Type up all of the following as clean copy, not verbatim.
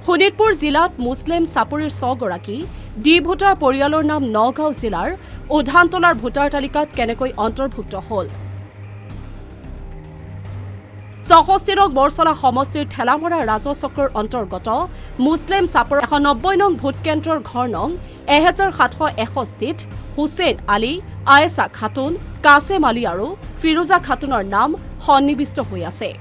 শোণিতপুৰ জিলাত মুছলিম চাপৰিৰ 6 গৰাকী ডি ভোটাৰ পৰিয়ালৰ নাম নগাঁও জিলাৰ উধানতলাৰ ভোটাৰ তালিকাত কেনেকৈ অন্তৰ্ভুক্ত হ'ল। ৬৬ নং বৰচলা সমষ্টিৰ ঠেলামৰা ৰাজচক্ৰৰ অন্তৰ্গত মুছলিম চাপৰ ১৯০ নং ভোটকেন্দ্ৰৰ ঘৰ নং ১৭৬১ত হুছেইন আলী, আয়েছা খাতুন, কাছেম আলী আৰু ফিৰোজা খাতুনৰ নাম সন্নিৱিষ্ট হৈ আছে।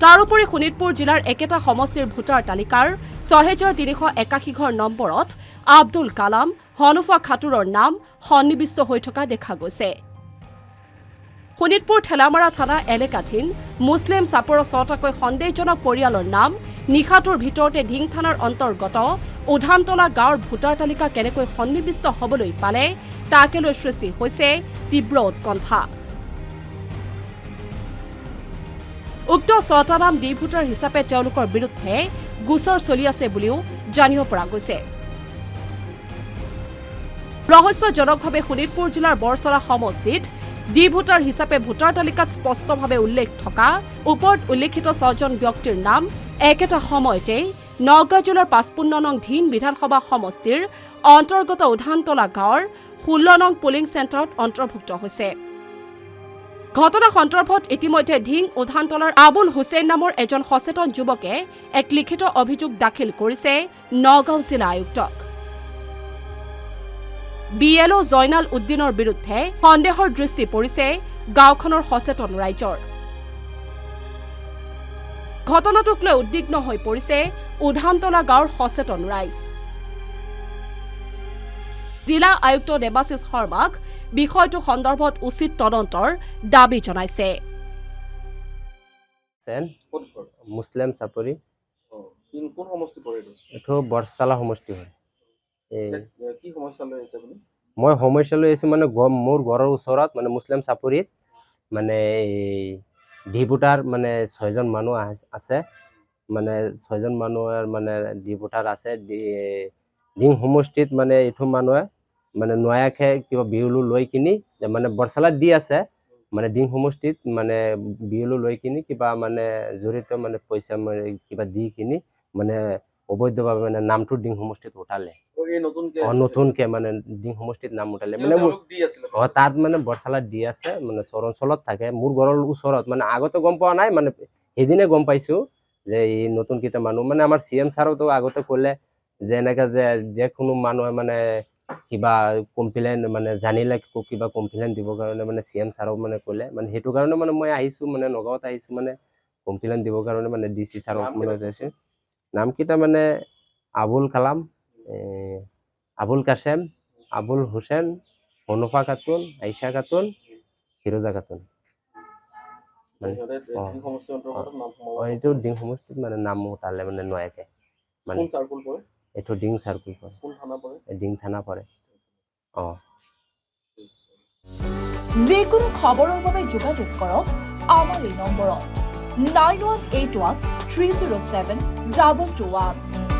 তাৰোপৰি শোণিতপুৰ জিলাৰ একেটা সমষ্টিৰ ভোটাৰ তালিকাৰ ৬৩৮১ ঘৰ নম্বৰত আব্দুল কালাম, হনুফা খাতুৰৰ নাম সন্নিৱিষ্ট হৈ থকা দেখা গৈছে। শোণিতপুৰ ঠেলামাৰা থানা এলেকাধীন মুছলিম চাপৰৰ ৬টাকৈ সন্দেহজনক পৰিয়ালৰ নাম নিশাটোৰ ভিতৰতে ঢিং থানাৰ অন্তৰ্গত উধানতলা গাঁৱৰ ভোটাৰ তালিকা কেনেকৈ সন্নিৱিষ্ট হ'বলৈ পালে তাকে লৈ সৃষ্টি হৈছে তীব্ৰ উৎকণ্ঠা। উক্ত ৬টা নাম ডি ভোটাৰ হিচাপে তেওঁলোকৰ বিৰুদ্ধে গোচৰ চলি আছে বুলিও জানিব পৰা গৈছে। ৰহস্যজনকভাৱে শোণিতপুৰ জিলাৰ বৰচলা সমষ্টিত ডি ভোটাৰ হিচাপে ভোটাৰ তালিকাত স্পষ্টভাৱে উল্লেখ থকা ওপৰত উল্লেখিত ৬জন ব্যক্তিৰ নাম একেটা সময়তে নগাঁও জিলাৰ ৫৫ নং ধিন বিধানসভা সমষ্টিৰ অন্তৰ্গত উধানতলা গাঁৱৰ ১৬ নং পুলিং চেণ্টাৰত অন্তৰ্ভুক্ত হৈছে। ঘটনা সন্দৰ্ভত ইতিমধ্যে ধিং উধানতলাৰ আবুল হুছেইন নামৰ এজন সচেতন যুৱকে এক লিখিত অভিযোগ দাখিল কৰিছে নগাঁও জিলা আয়ুক্তক। BLO জয়নাল উদ্দিনৰ বিৰুদ্ধে সন্দেহৰ দৃষ্টি পৰিছে গাঁওখনৰ সচেতন ৰাইজৰ। ঘটনাটোক লৈ উদ্বিগ্ন হৈ পৰিছে উধানতলা গাঁৱৰ সচেতন ৰাইজ। জিলা আয়ুক্ত দেৱাশিষ শৰ্মাক বিষয়টো সন্দৰ্ভত উচিত তদন্তৰ দাবী জনাইছে। মুছলিম চাপৰি এইটো বৰচালা সমষ্টি হয়। মই সমস্যা লৈ আহিছোঁ মানে মোৰ ঘৰৰ ওচৰত মানে মুছলিম চাপৰিত মানে ডি ভোটাৰ মানে ৬জন মানুহ আছে, মানে ৬জন মানুহৰ মানে ডি ভোটাৰ আছে। ডিং সমষ্টিত মানে এইটো মানুহে মানে নয়াকে কিবা বিউলো লৈ কিনি মানে বৰচালাত দি আছে, মানে ডিং সমষ্টিত মানে বিউলো লৈ কিনি কিবা মানে জড়িত মানে পইচা মানে কিবা দি কিনি মানে অবৈধভাৱে মানে নামটো ডিং সমষ্টিত উঠালে। নতুনকে মানে ডিং সমষ্টিত নাম উঠালে মানে তাত মানে বৰচালাত দি আছে, মানে চৰ অঞ্চলত থাকে। মোৰ ঘৰৰ ওচৰত মানে আগতে গম পোৱা নাই, মানে সেইদিনে গম পাইছো যে এই নতুন কেইটা মানুহ মানে আমাৰ CM ছাৰতো আগতে ক'লে যে এনেকে যে কোনো মানুহে মানে কিবা কমপ্লেইন মানে জানিলে কিবা কমপ্লেইন দিবৰ কাৰণে মানে CM ছাৰক মানে ক'লে, মানে সেইটো কাৰণে মানে মই আহিছোঁ, মানে নগাঁৱত আহিছোঁ মানে কমপ্লেইন দিবৰ কাৰণে মানে DC ছাৰক মানে যাইছোঁ। নামকেইটা মানে আবুল কালাম, আবুল কাছেম, আবুল হুছেইন, হনুফা খাতুন, আয়েছা খাতুন, ফিৰোজা খাতুন। এইটো ডিং সমষ্টিত মানে নাম উঠালে মানে নয়াকে মানে এইটো ডিং চাৰ্কুল পৰে, ডিং থানা পৰে। যিকোনো খবৰৰ বাবে যোগাযোগ কৰক আমাৰ এই নম্বৰত 9181 307 221।